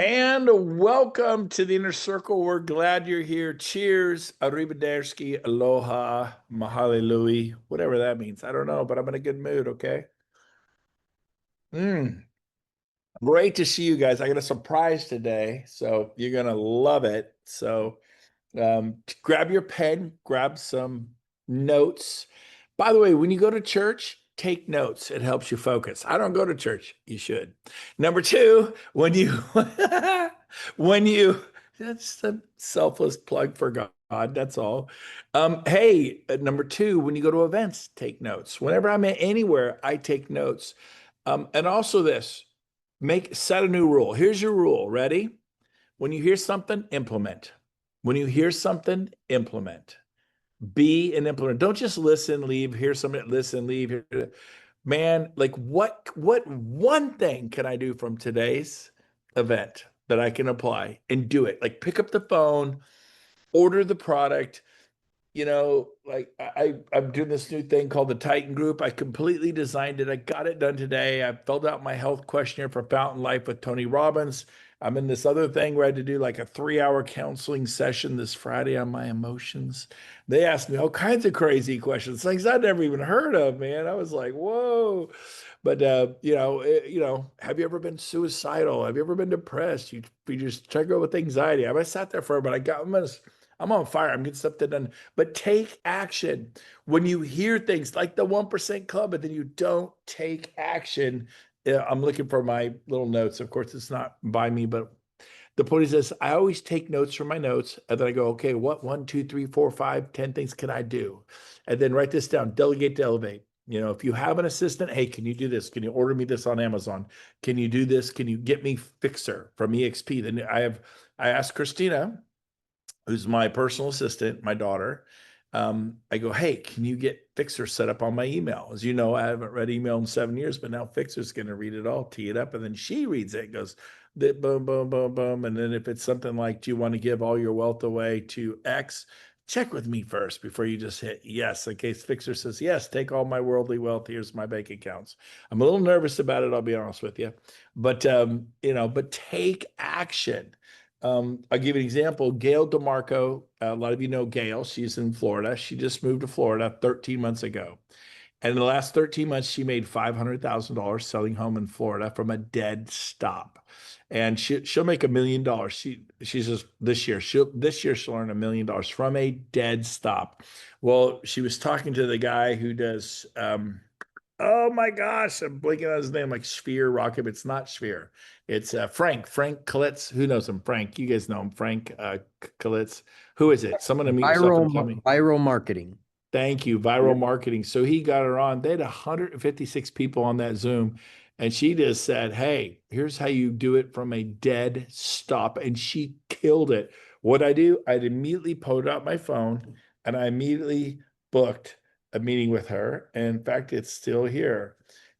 And welcome to the Inner Circle. We're glad you're here. Cheers, arrivederci, aloha, mahalelui, whatever that means. I don't know, but I'm in a good mood, okay? Mm, Great to see you guys. I got a surprise today, so you're gonna love it. So grab your pen, grab some notes. By the way, when you go to church, take notes. It helps you focus. I don't go to church. You should. Number two, when you when you that's a selfless plug for God. That's all. Hey, number two, when you go to events, take notes. Whenever I'm anywhere, I take notes. And also this, set a new rule. Here's your rule. Ready? When you hear something, implement. When you hear something, implement. Be an implementer. Don't just listen, leave, hear something, listen, leave. Man, like what one thing can I do from today's event that I can apply and do it? Like pick up the phone, order the product, like I'm doing this new thing called the Titan Group. I completely designed it. I got it done today. I filled out my health questionnaire for Fountain Life with Tony Robbins. I'm in this other thing where I had to do like a 3 hour counseling session this Friday on my emotions. They asked me all kinds of crazy questions, things I'd never even heard of, man. I was like, whoa. But have you ever been suicidal? Have you ever been depressed? You just struggle with anxiety. I sat there for a minute. I'm on fire. I'm getting stuff done. But take action. When you hear things like the 1% Club, but then you don't take action. I'm looking for my little notes. Of course, it's not by me, but the point is this: I always take notes from my notes, and then I go, okay, what 1, 2, 3, 4, 5, 10 things can I do? And then write this down, delegate to elevate. If you have an assistant, hey, can you do this? Can you order me this on Amazon? Can you do this? Can you get me Fixer from EXP? Then I asked Christina, who's my personal assistant, my daughter. I go, hey, can you get Fixer set up on my email? As you know, I haven't read email in 7 years, but now Fixer's going to read it all, tee it up, and then she reads it, goes, boom, boom, boom, boom. And then if it's something like, do you want to give all your wealth away to X? Check with me first before you just hit yes. In case Fixer says, yes, take all my worldly wealth. Here's my bank accounts. I'm a little nervous about it, I'll be honest with you. But take action. I'll give you an example. Gail DeMarco, a lot of you know Gail. She's in Florida. She just moved to Florida 13 months ago. And in the last 13 months, she made $500,000 selling home in Florida from a dead stop. And she'll make $1 million. She's just this year she'll earn $1 million from a dead stop. Well, she was talking to the guy who does oh my gosh, I'm blanking on his name, like Sphere Rocket. It's not Sphere. It's Frank Kalitz. Who knows him? Frank. You guys know him. Frank Kalitz. Who is it? Someone to meet yourself and tell me. Viral marketing. Thank you. Viral marketing. So he got her on. They had 156 people on that Zoom. And she just said, hey, here's how you do it from a dead stop. And she killed it. What I do, I'd immediately pulled out my phone and I immediately booked a meeting with her. And in fact, it's still here.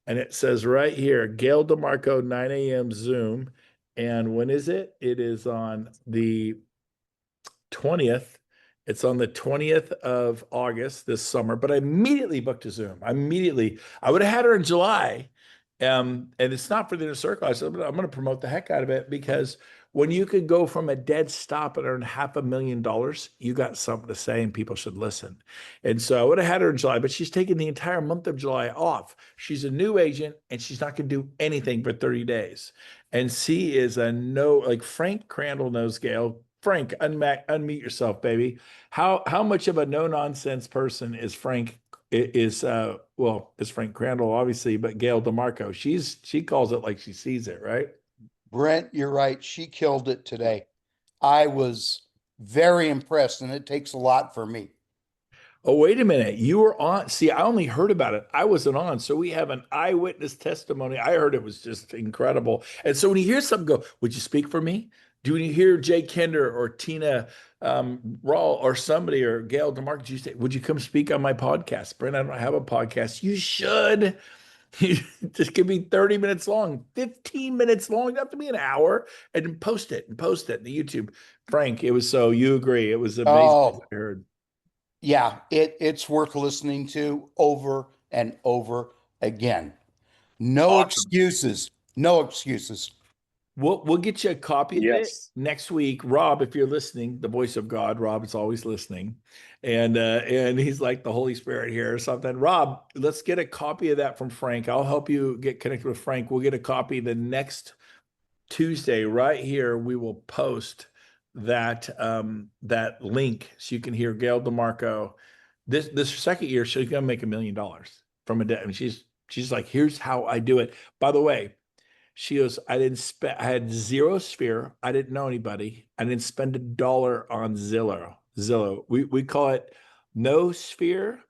And it says right here, Gail DeMarco, 9 a.m. Zoom. And when is it? It is on the 20th. It's on the 20th of August this summer, but I immediately booked a Zoom. I would have had her in July. And it's not for the inner circle. I said, I'm going to promote the heck out of it because when you could go from a dead stop and earn $500,000, you got something to say and people should listen. And so I would have had her in July, but she's taking the entire month of July off. She's a new agent and she's not going to do anything for 30 days. And she is like Frank Crandall knows Gail. Frank, unmute yourself, baby. How much of a no nonsense person is Frank? Is Frank Crandall obviously, but Gail DeMarco, she calls it like she sees it, right? Brent, you're right. She killed it today. I was very impressed, and it takes a lot for me. Oh, wait a minute. You were on. See, I only heard about it. I wasn't on. So we have an eyewitness testimony. I heard it was just incredible. And so when you hear something go, would you speak for me? Do you hear Jay Kender or Tina Rawl or somebody or Gail DeMarco, you say, would you come speak on my podcast? Brent, I don't have a podcast. You should. This could be 30 minutes long, 15 minutes long, not to be an hour, and post it to YouTube. Frank, it was so you agree. It was amazing. Oh, I heard. yeah, it's worth listening to over and over again. No Awesome. excuses. No excuses. We'll get you a copy of it Yes. next week. Rob, if you're listening, the voice of God, Rob is always listening. And he's like the Holy Spirit here or something. Rob, let's get a copy of that from Frank. I'll help you get connected with Frank. We'll get a copy the next Tuesday right here. We will post that link so you can hear Gail DeMarco. This second year, she's gonna make $1 million from a debt. I mean, she's like, here's how I do it. By the way, she goes, I didn't spend, I had zero sphere. I didn't know anybody. I didn't spend $1 on Zillow. Zillow. We call it no sphere,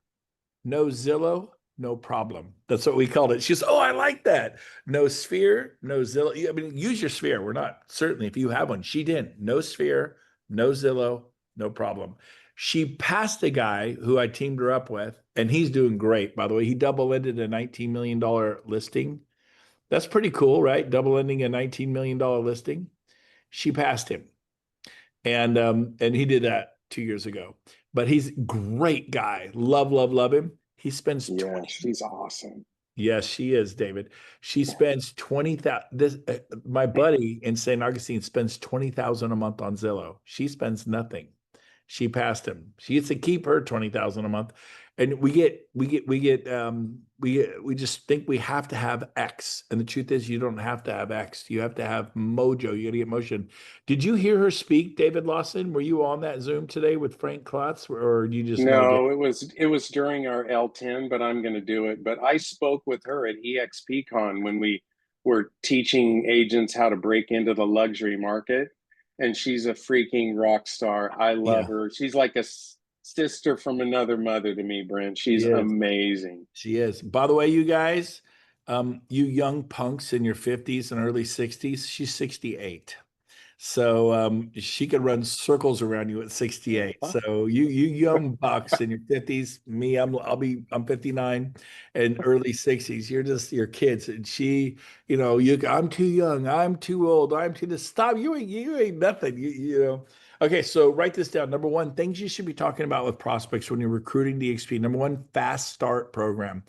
no Zillow, no problem. That's what we called it. She goes, oh, I like that. No sphere, no Zillow. I mean, use your sphere. We're not certainly if you have one. She didn't. No sphere, no Zillow, no problem. She passed a guy who I teamed her up with, and he's doing great, by the way. He double ended a $19 million listing. That's pretty cool, right? Double ending a $19 million listing. She passed him. And he did that 2 years ago. But he's a great guy. Love, love, love him. He spends Yeah, 20. she's awesome. Yes, she is, David. She spends 20,000. This my buddy in St. Augustine spends 20,000 a month on Zillow. She spends nothing. She passed him. She gets to keep her 20,000 a month. And we just think we have to have X. And the truth is you don't have to have X. You have to have mojo. You got to get motion. Did you hear her speak, David Lawson? Were you on that Zoom today with Frank Klotz, or you just know David? No, it was during our L10, but I'm going to do it. But I spoke with her at EXPCon when we were teaching agents how to break into the luxury market, and she's a freaking rock star. I love Yeah, her. She's like a sister from another mother to me, Brent. she She's is. amazing. She is. By the way, you guys, you young punks in your 50s and early 60s, she's 68. So she could run circles around you at 68. Uh-huh. So you young bucks in your 50s, me, I'm 59 and early 60s. You're kids. And she, I'm too young, I'm too old, I'm too this. Stop, you ain't nothing. You know. Okay, so write this down. Number one, things you should be talking about with prospects when you're recruiting DXP. Number one, fast start program.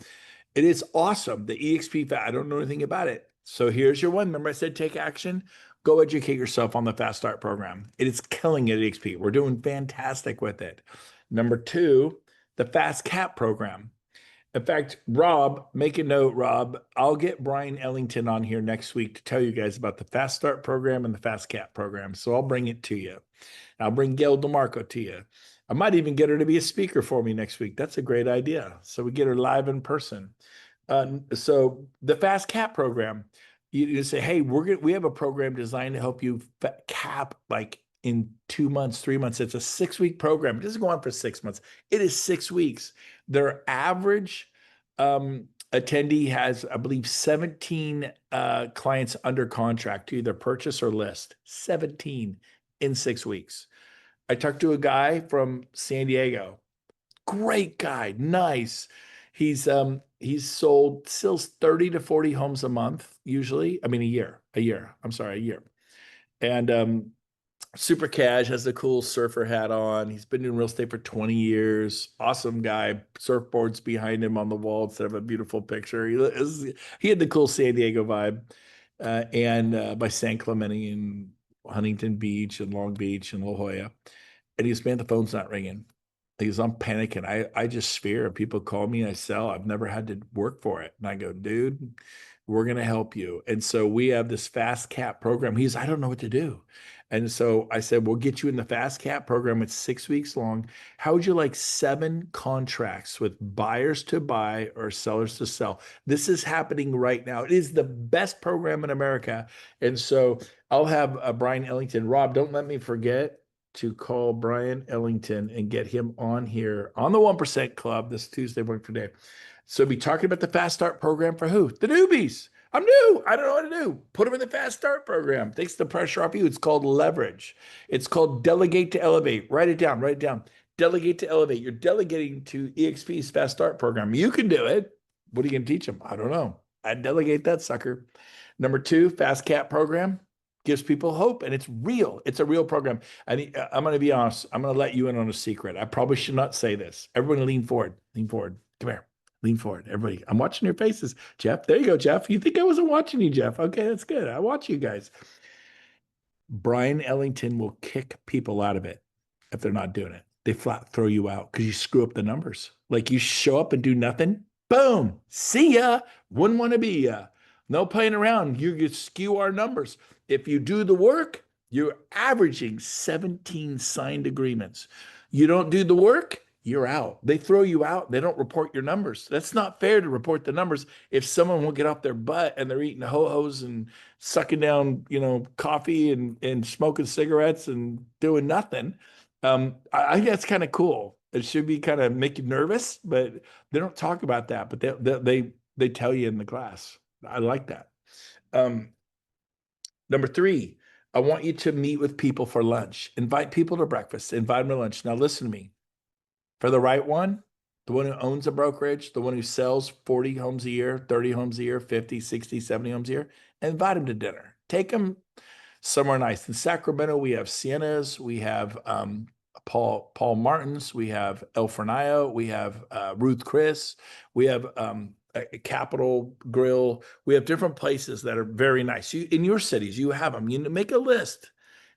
It is awesome. The EXP, I don't know anything about it. So here's your one. Remember I said take action? Go educate yourself on the Fast Start program. It is killing it at EXP. We're doing fantastic with it. Number two, the Fast Cap program. In fact, Rob, make a note, Rob. I'll get Brian Ellington on here next week to tell you guys about the Fast Start program and the Fast Cap program. So I'll bring it to you. I'll bring Gail DeMarco to you. I might even get her to be a speaker for me next week. That's a great idea. So we get her live in person. So the Fast Cap program, you say, hey, we have a program designed to help you cap like in 2 months, 3 months. It's a 6 week program. It doesn't go on for 6 months. It is 6 weeks. Their average attendee has, I believe, 17 clients under contract to either purchase or list. 17 in 6 weeks. I talked to a guy from San Diego. Great guy, nice. He's sold sells 30 to 40 homes a month, usually. I mean a year. I'm sorry, a year. And super cash, has the cool surfer hat on. He's been doing real estate for 20 years. Awesome guy. Surfboards behind him on the wall instead of a beautiful picture. He had the cool San Diego vibe. And by San Clemente and Huntington Beach and Long Beach and La Jolla. And he's, man, the phone's not ringing. He's, I'm panicking. I just fear people call me, I sell. I've never had to work for it. And I go, dude, we're going to help you. And so we have this fast cap program. I don't know what to do. And so I said, we'll get you in the fast cap program. It's 6 weeks long. How would you like 7 contracts with buyers to buy or sellers to sell? This is happening right now. It is the best program in America. And so I'll have Brian Ellington. Rob, don't let me forget to call Brian Ellington and get him on here on the 1% Club this Tuesday morning for day. So be talking about the Fast Start program for who? The newbies. I'm new. I don't know what to do. Put them in the Fast Start program. Takes the pressure off you. It's called leverage. It's called delegate to elevate. Write it down. Write it down. Delegate to elevate. You're delegating to EXP's Fast Start program. You can do it. What are you going to teach them? I don't know. I delegate that sucker. Number 2, Fast Cap program gives people hope, and it's real. It's a real program. And I'm going to be honest. I'm going to let you in on a secret. I probably should not say this. Everyone lean forward. Lean forward. Come here. Lean forward. Everybody. I'm watching your faces. Jeff, there you go, Jeff. You think I wasn't watching you, Jeff? Okay, that's good. I watch you guys. Brian Ellington will kick people out of it if they're not doing it. They flat throw you out because you screw up the numbers. Like you show up and do nothing, boom, see ya. Wouldn't want to be ya. No playing around. You skew our numbers. If you do the work, you're averaging 17 signed agreements. You don't do the work, you're out. They throw you out. They don't report your numbers. That's not fair to report the numbers if someone will get off their butt and they're eating ho-hos and sucking down, coffee and smoking cigarettes and doing nothing. I think that's kind of cool. It should be kind of make you nervous, but they don't talk about that. But they tell you in the class. I like that. Um, Number three, I want you to meet with people for lunch. Invite people to breakfast. Invite them to lunch. Now listen to me. For the right one, the one who owns a brokerage, the one who sells 40 homes a year, 30 homes a year, 50, 60, 70 homes a year, invite them to dinner. Take them somewhere nice. In Sacramento, we have Sienna's, we have Paul Martin's, we have El Fornillo, we have Ruth Chris, we have a Capitol Grill. We have different places that are very nice. In your cities, you have them. You make a list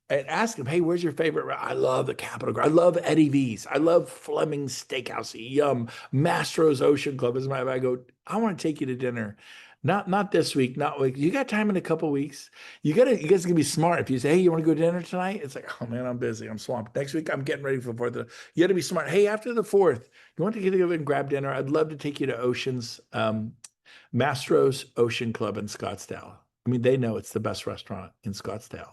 and ask them, hey, where's your favorite? I love the Capitol Grill. I love Eddie V's. I love Fleming's Steakhouse. Yum. Mastro's Ocean Club. I go, I want to take you to dinner. Not this week, not week. You got time in a couple weeks. You guys can be smart. If you say, hey, you want to go to dinner tonight? It's like, oh man, I'm busy. I'm swamped. Next week, I'm getting ready for the fourth. You got to be smart. Hey, after the fourth, you want to get together and grab dinner? I'd love to take you to Ocean's. Mastro's Ocean Club in Scottsdale. I mean, they know it's the best restaurant in Scottsdale.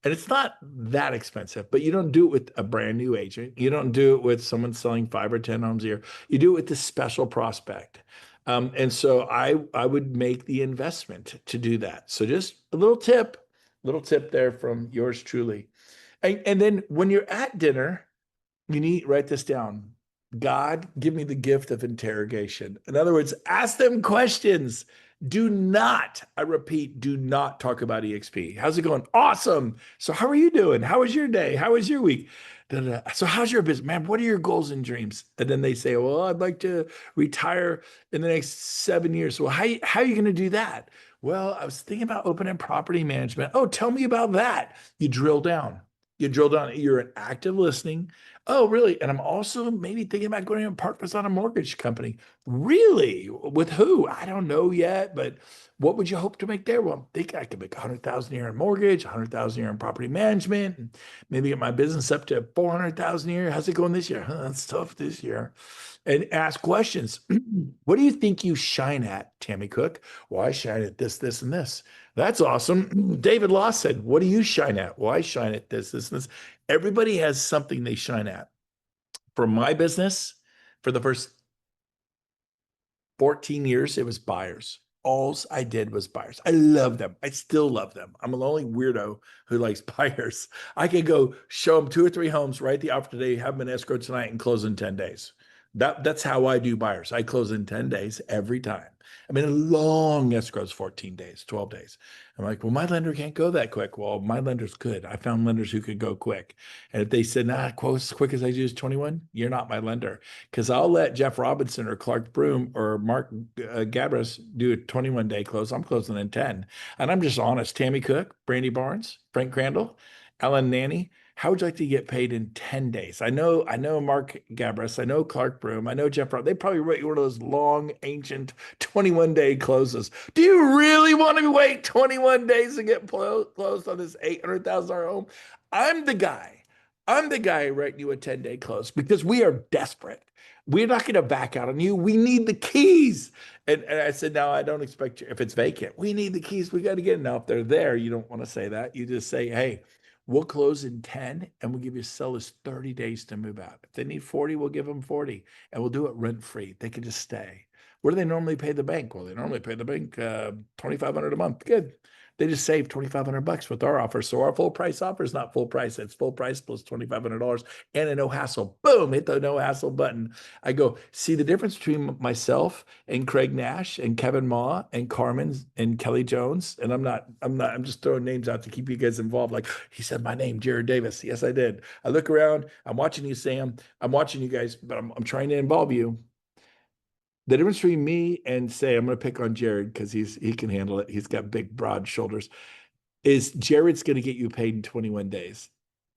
And it's not that expensive, but you don't do it with a brand new agent. You don't do it with someone selling 5 or 10 homes a year. You do it with the special prospect. And so I would make the investment to do that. So just a little tip there from yours truly. And then when you're at dinner, you need write this down. God, give me the gift of interrogation. In other words, ask them questions. Do not, I repeat, do not talk about EXP. How's it going? Awesome. So how are you doing? How was your day? How was your week? Da, da, da. So how's your business? Man, what are your goals and dreams? And then they say, well, I'd like to retire in the next 7 years. So how are you going to do that? Well, I was thinking about opening property management. Oh, tell me about that. You drill down. You drill down. You're an active listening. Oh, really? And I'm also maybe thinking about going and partners on a mortgage company. Really? With who? I don't know yet, but what would you hope to make there? Well, I'm thinking I could make 100,000 a year in mortgage, 100,000 a year in property management, and maybe get my business up to 400,000 a year. How's it going this year? That's tough this year. And ask questions. What do you think you shine at, Tammy Cook? Well, I shine at this, this, and this. That's awesome. David Loss said, what do you shine at? Well, I shine at this, this, and this. Everybody has something they shine at. For my business, for the first 14 years, it was buyers. All I did was buyers. I love them. I still love them. I'm the only weirdo who likes buyers. I could go show them 2 or 3 homes, write the offer today, have them in escrow tonight, and close in 10 days. That's how I do buyers. I close in 10 days every time. I mean, a long escrow is 14 days, 12 days. I'm like, well, my lender can't go that quick. Well, my lender's good. I found lenders who could go quick. And if they said, nah, quote, as quick as I do is 21, you're not my lender. Because I'll let Jeff Robinson or Clark Broom or Mark Gabris do a 21-day close. I'm closing in 10. And I'm just honest. Tammy Cook, Brandy Barnes, Frank Crandall, Alan Nanny, how would you like to get paid in 10 days? I know Mark Gabris, I know Clark Broom, I know Jeff Rob. They probably write you one of those long, ancient 21-day closes. Do you really want to wait 21 days to get closed on this $800,000 home? I'm the guy. I'm the guy writing you a 10-day close because we are desperate. We're not going to back out on you. We need the keys. And I said, no, I don't expect you. If it's vacant, we need the keys. We got to get it. Now, if they're there, you don't want to say that. You just say, hey, we'll close in 10 and we'll give you sellers 30 days to move out. If they need 40, we'll give them 40 and we'll do it rent free. They can just stay. What do they normally pay the bank? Well, they normally pay the bank $2,500 a month. Good. They just save $2,500 with our offer. So our full price offer is not full price. It's full price plus $2,500 and a no hassle. Boom, hit the no hassle button. I go, see the difference between myself and Craig Nash and Kevin Ma and Carmen and Kelly Jones. And I'm just throwing names out to keep you guys involved. Like he said my name, Jared Davis. Yes, I did. I look around, I'm watching you, Sam. I'm watching you guys, but I'm trying to involve you. The difference between me and say, I'm going to pick on Jared because he can handle it. He's got big, broad shoulders. is Jared's going to get you paid in 21 days.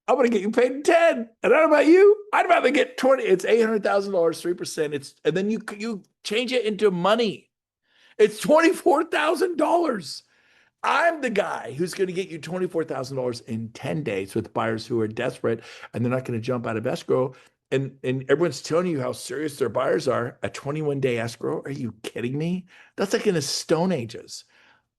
I'm going to get you paid in 10. And I don't know about you. I'd rather get 20. It's $800,000, 3%. And then you change it into money. It's $24,000. I'm the guy who's going to get you $24,000 in 10 days with buyers who are desperate and they're not going to jump out of escrow. And everyone's telling you how serious their buyers are. A 21-day escrow? Are you kidding me? That's like in the Stone Ages.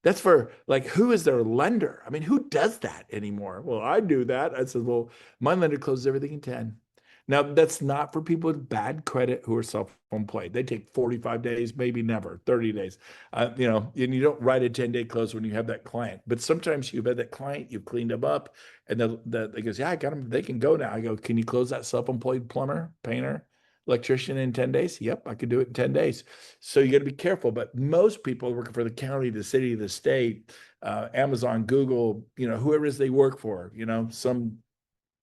That's for like, who is their lender? I mean, who does that anymore? Well, I do that. I said, well, my lender closes everything in 10. Now, that's not for people with bad credit who are self-employed. They take 45 days, maybe never, 30 days. And you don't write a 10-day close when you have that client. But sometimes you've had that client, you've cleaned them up, and they goes, yeah, I got them. They can go now. I go, can you close that self-employed plumber, painter, electrician in 10 days? Yep, I could do it in 10 days. So you got to be careful. But most people are working for the county, the city, the state, Amazon, Google, whoever it is they work for, some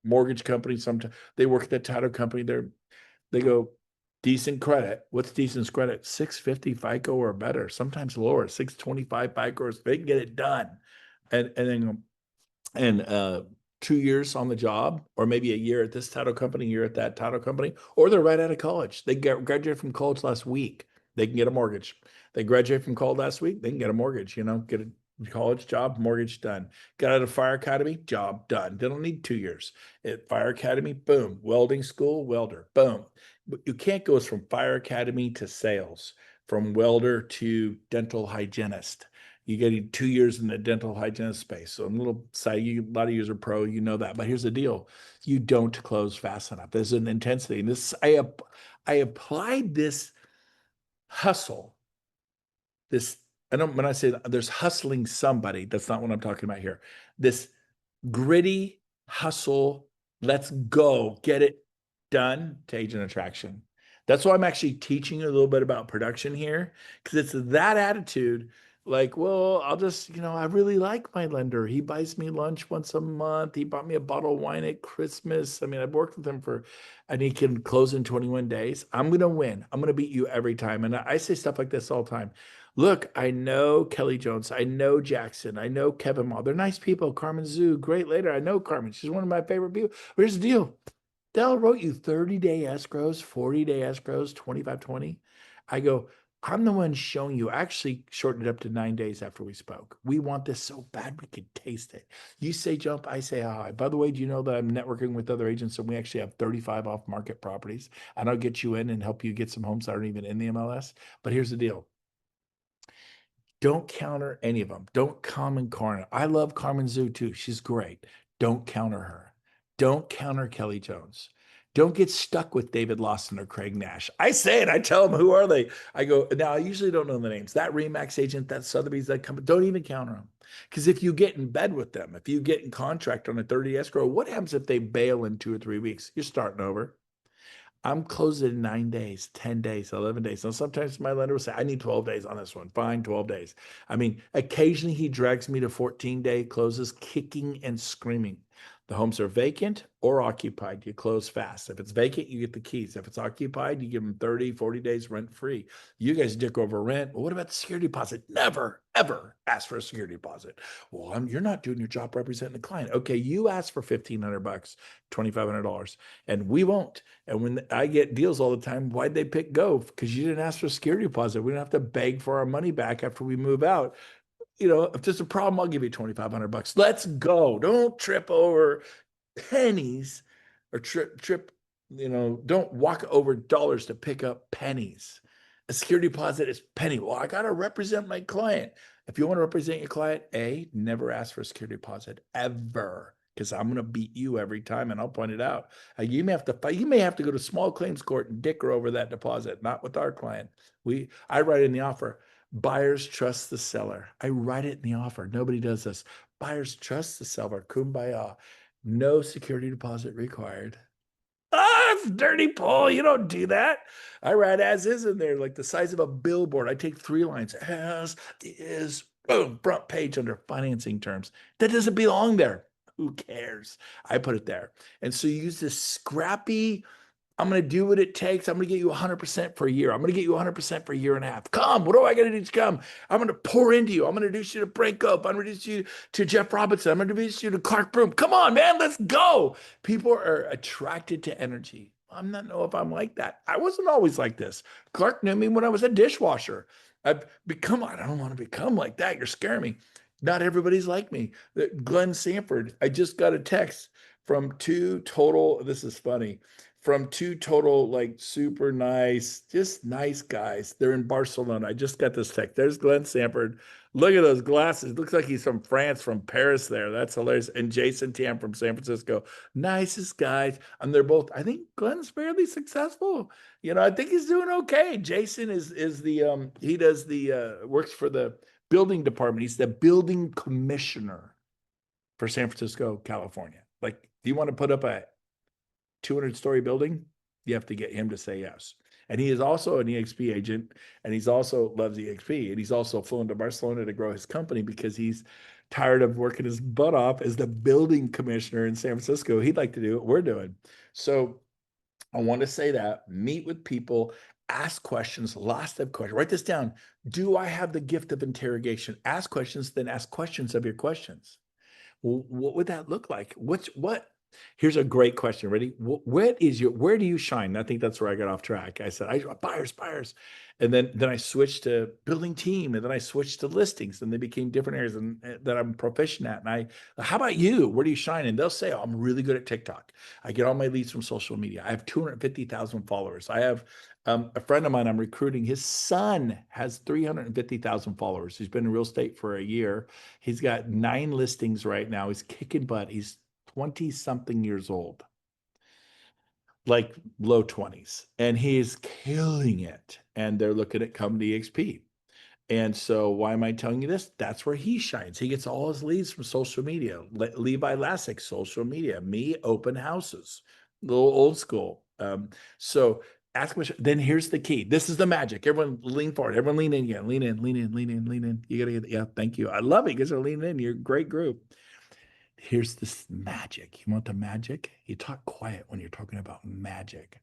mortgage company, sometimes they work at the title company. They go decent credit. What's decent credit? 650 FICO or better, sometimes lower, 625 FICO. They can get it done. And 2 years on the job, or maybe a year at this title company, a year at that title company, or they're right out of college. They graduated from college last week. They can get a mortgage. They graduate from college last week. They can get a mortgage, get a college job, mortgage done. Got out of fire academy, job done. They don't need 2 years. At fire academy, boom. Welding school, welder, boom. But you can't go from fire academy to sales, from welder to dental hygienist. You get 2 years in the dental hygienist space. So I'm a little side, a lot of you are pro, you know that. But here's the deal. You don't close fast enough. There's an intensity. And I applied this hustle, when I say there's hustling somebody, that's not what I'm talking about here. This gritty hustle, let's go, get it done to agent attraction. That's why I'm actually teaching you a little bit about production here, because it's that attitude. Like, well, I'll just, I really like my lender. He buys me lunch once a month. He bought me a bottle of wine at Christmas. I mean, I've worked with him and he can close in 21 days. I'm going to win. I'm going to beat you every time. And I say stuff like this all the time. Look, I know Kelly Jones. I know Jackson. I know Kevin Mall. They're nice people. Carmen Zhu, great later. I know Carmen. She's one of my favorite people. But here's the deal. Dell wrote you 30-day escrows, 40-day escrows, 25-20. I go, I'm the one showing you. I actually shortened it up to 9 days after we spoke. We want this so bad we could taste it. You say jump, I say hi. By the way, do you know that I'm networking with other agents and we actually have 35 off-market properties? And I'll get you in and help you get some homes that aren't even in the MLS. But here's the deal. Don't counter any of them. Don't Carmen Corner. I love Carmen Zhu too. She's great. Don't counter her. Don't counter Kelly Jones. Don't get stuck with David Lawson or Craig Nash. I say it. I tell them, who are they? I go, now I usually don't know the names. That Remax agent, that Sotheby's, that company, don't even counter them. Because if you get in bed with them, if you get in contract on a 30 escrow, what happens if they bail in 2 or 3 weeks? You're starting over. I'm closing in 9 days, 10 days, 11 days. Now, sometimes my lender will say, I need 12 days on this one. Fine, 12 days. I mean, occasionally he drags me to 14-day closes, kicking and screaming. The homes are vacant or occupied. You close fast. If it's vacant, you get the keys. If it's occupied, you give them 30, 40 days rent free. You guys dick over rent. Well, what about the security deposit? Never, ever ask for a security deposit. Well, you're not doing your job representing the client. Okay, you ask for $1,500, $2,500, and we won't. And when I get deals all the time, why'd they pick Gove? Because you didn't ask for a security deposit. We don't have to beg for our money back after we move out. If there's a problem, I'll give you $2,500. Let's go. Don't trip over pennies or trip, don't walk over dollars to pick up pennies. A security deposit is penny. Well, I got to represent my client. If you want to represent your client, never ask for a security deposit ever, because I'm going to beat you every time and I'll point it out. You may have to fight. You may have to go to small claims court and dicker over that deposit, not with our client. I write in the offer, buyers trust the seller. I write it in the offer. Nobody does this. Buyers trust the seller. Kumbaya. No security deposit required. It's dirty, Paul. You don't do that. I write as is in there, like the size of a billboard. I take 3 lines. As is, boom, front page under financing terms. That doesn't belong there. Who cares? I put it there. And so you use this scrappy I'm going to do what it takes. I'm going to get you 100% for a year. I'm going to get you 100% for a year and a half. Come, what do I got to do to come? I'm going to pour into you. I'm going to introduce you to Brent Gove. I'm going to introduce you to Jeff Robinson. I'm going to introduce you to Clark Broom. Come on, man, let's go. People are attracted to energy. I'm not know if I'm like that. I wasn't always like this. Clark knew me when I was a dishwasher. I've become, I don't want to become like that. You're scaring me. Not everybody's like me. Glenn Sanford, I just got a text from two total, this is funny, from two total, like super nice, just nice guys. They're in Barcelona. I just got this text. There's Glenn Sanford. Look at those glasses. Looks like he's from France, from Paris there. That's hilarious. And Jason Tam from San Francisco. Nicest guys. And they're both, I think Glenn's fairly successful. You know, I think he's doing okay. Jason is the he does the works for the building department. He's the building commissioner for San Francisco, California. Like, do you want to put up a 200-story building? You have to get him to say yes. And he is also an EXP agent, and he's also loves EXP, and he's also flown to Barcelona to grow his company because he's tired of working his butt off as the building commissioner in San Francisco. He'd like to do what we're doing. So I want to say that meet with people, ask questions, lots of questions. Write this down. Do I have the gift of interrogation? Ask questions, then ask questions of your questions. Well, what would that look like? What? Here's a great question. Ready? Where do you shine? I think that's where I got off track. I said, buyers. And then I switched to building team, and then I switched to listings, and they became different areas that I'm proficient at. And how about you? Where do you shine? And they'll say, oh, I'm really good at TikTok. I get all my leads from social media. I have 250,000 followers. I have a friend of mine I'm recruiting. His son has 350,000 followers. He's been in real estate for a year. He's got 9 listings right now. He's kicking butt. He's 20 something years old, like low 20s, and he's killing it. And they're looking at come to EXP. And so, why am I telling you this? That's where he shines. He gets all his leads from social media. Levi Lassick, social media. Me, open houses, a little old school. So, ask me. Then here's the key. This is the magic. Everyone lean forward. Everyone lean in again. Lean in, lean in, lean in, lean in. You got to get, yeah, thank you. I love it. You guys are leaning in. You're a great group. Here's this magic. You want the magic? You talk quiet when you're talking about magic.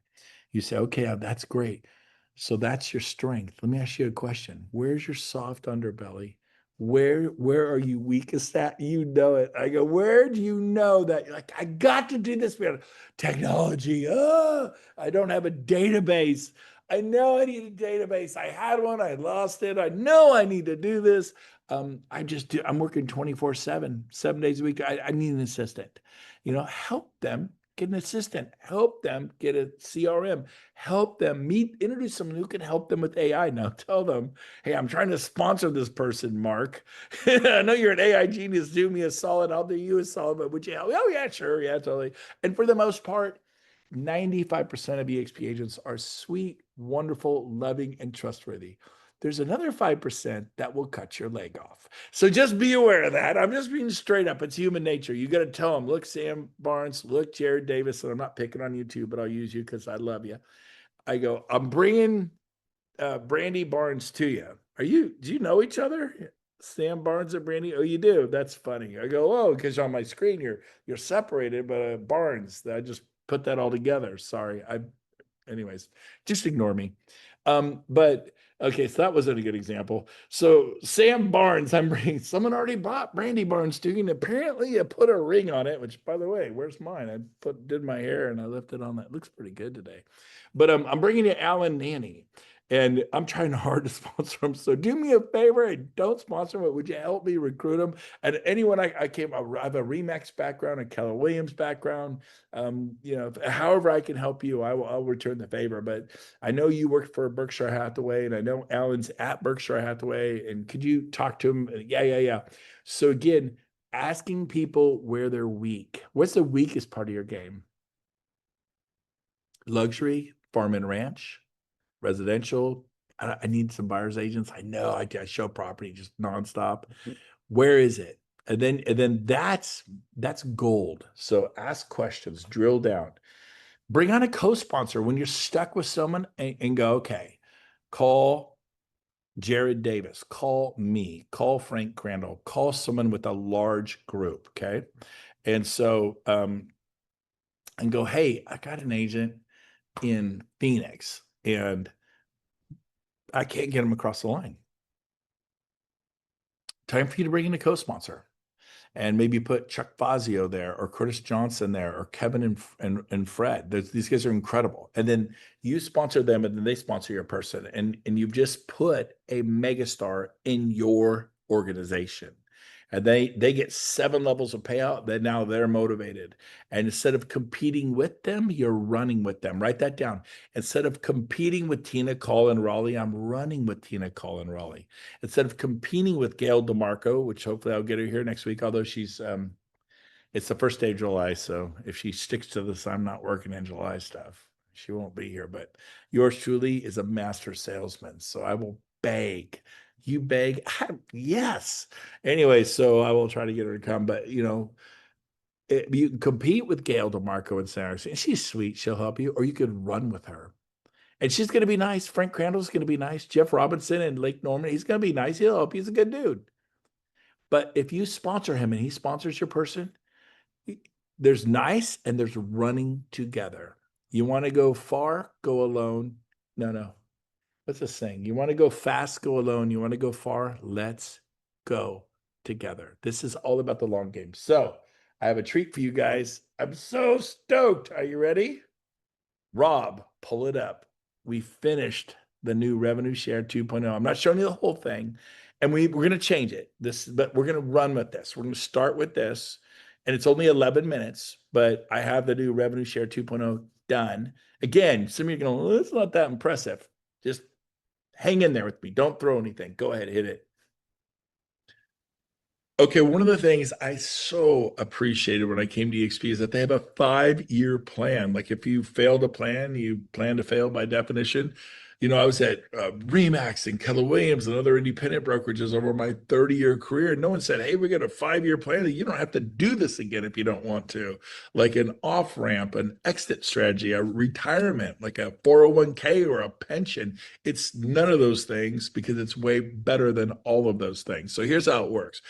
You say, okay, that's great. So that's your strength. Let me ask you a question. Where's your soft underbelly? Where are you weakest at? You know it. I go, where do you know that? You're like, I got to do this, man. Technology. Oh, I don't have a database. I know I need a database. I had one, I lost it. I know I need to do this. I'm working 24/7, 7 days a week. I need an assistant. You know, help them get an assistant, help them get a CRM, help them introduce someone who can help them with AI. Now tell them, hey, I'm trying to sponsor this person, Mark. I know you're an AI genius. Do me a solid. I'll do you a solid, but would you help? Oh, yeah, sure. Yeah, totally. And for the most part, 95% of EXP agents are sweet, wonderful, loving, and trustworthy. There's another 5% that will cut your leg off. So just be aware of that. I'm just being straight up. It's human nature. You got to tell them, look, Sam Barnes, look, Jared Davis, and I'm not picking on you too, but I'll use you because I love you. I go, I'm bringing Brandy Barnes to you. Do you know each other? Sam Barnes and Brandy? Oh, you do? That's funny. I go, oh, because on my screen you're separated, but Barnes, I just put that all together. Sorry. Anyways, just ignore me. But okay, so that wasn't a good example. So Sam Barnes, I'm bringing, someone already bought Brandy Barnes too, and apparently I put a ring on it, which by the way, where's mine? Did my hair and I left it on that. It looks pretty good today. But I'm bringing you Alan Nanny. And I'm trying hard to sponsor him. So do me a favor and don't sponsor him, but would you help me recruit him? And anyone I have a Remax background, a Keller Williams background. You know, however I can help you, I'll return the favor. But I know you work for Berkshire Hathaway, and I know Alan's at Berkshire Hathaway. And could you talk to him? Yeah. So again, asking people where they're weak. What's the weakest part of your game? Luxury, farm and ranch, residential. I need some buyer's agents. I know I show property just nonstop. Where is it? And then that's gold. So ask questions, drill down, bring on a co-sponsor when you're stuck with someone and go, okay, call Jared Davis, call me, call Frank Crandall, call someone with a large group. Okay. And so, and go, hey, I got an agent. in Phoenix, and I can't get them across the line. Time for you to bring in a co-sponsor and maybe put Chuck Fazio there or Curtis Johnson there or Kevin and Fred. These guys are incredible. And then you sponsor them and then they sponsor your person. And you've just put a megastar in your organization. And they get 7 levels of payout. Then now they're motivated. And instead of competing with them, you're running with them. Write that down. Instead of competing with Tina Call and Raleigh, I'm running with Tina Call and Raleigh. Instead of competing with Gail DeMarco, which hopefully I'll get her here next week, although she's it's the first day of July, so if she sticks to this, I'm not working in July stuff. She won't be here, but yours truly is a master salesman, so I will beg. You beg? Yes. Anyway, so I will try to get her to come, but you can compete with Gail DeMarco and Sarah, and she's sweet. She'll help you, or you could run with her. And she's going to be nice. Frank Crandall's going to be nice. Jeff Robinson and Lake Norman, he's going to be nice. He'll help you. He's a good dude. But if you sponsor him and he sponsors your person, there's nice and there's running together. You want to go far, go alone. No. What's this saying? You want to go fast, go alone. You want to go far, let's go together. This is all about the long game. So I have a treat for you guys. I'm so stoked. Are you ready? Rob, pull it up. We finished the new revenue share 2.0. I'm not showing you the whole thing. And we're going to change it. But we're going to run with this. We're going to start with this. And it's only 11 minutes, but I have the new revenue share 2.0 done. Again, some of you are going, well, it's not that impressive. Just hang in there with me. Don't throw anything. Go ahead, hit it. Okay, one of the things I so appreciated when I came to EXP is that they have a 5-year plan. Like if you fail to plan, you plan to fail by definition. I was at Remax and Keller Williams and other independent brokerages over my 30-year career. And no one said, hey, we got a 5-year plan. You don't have to do this again if you don't want to. Like an off ramp, an exit strategy, a retirement, like a 401k or a pension. It's none of those things because it's way better than all of those things. So here's how it works.